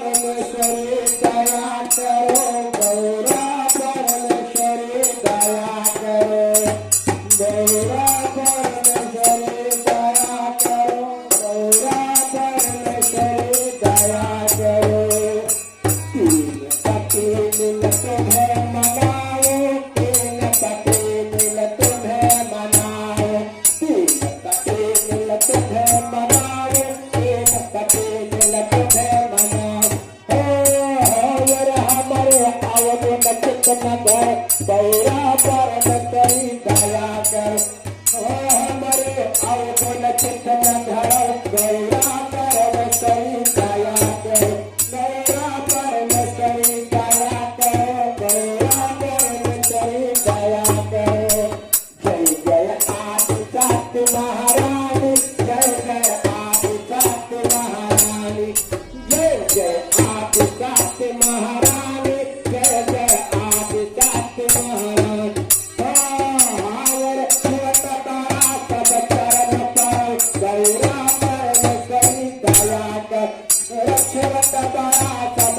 परमेश्वरी दया करो, गौरा परमेश्वरी दया करो, गौरा परमेश्वरी दया करो, गौरा परमेश्वरी दया करो। तीन पति मिल तुम्हें मनाओ, तीन पति मिल तुम्हें मनाओ, तीन पति मिल तुम्हें मनाओ, तीन पति मिल तुम्हें मनाओ। हो रे हमारे अवगुण चित्त न गए, गौरा परमेश्वरी दया कर। हो हमारे अवगुण चित्त न धरो, गौरा परमेश्वरी दया कर, गौरा परमेश्वरी दया करो, गौरा परमेश्वरी दया करो। जय जय आदिशक्ति महारानी, जय जय आदिशक्ति महारानी, जय जय आदिशक्ति महारानी, जय जय आदिशक्ति महारानी। हावर शिवत तारा सब चरण पाओ, गौरा परमेश्वरी दया कर। शिवत तारा सब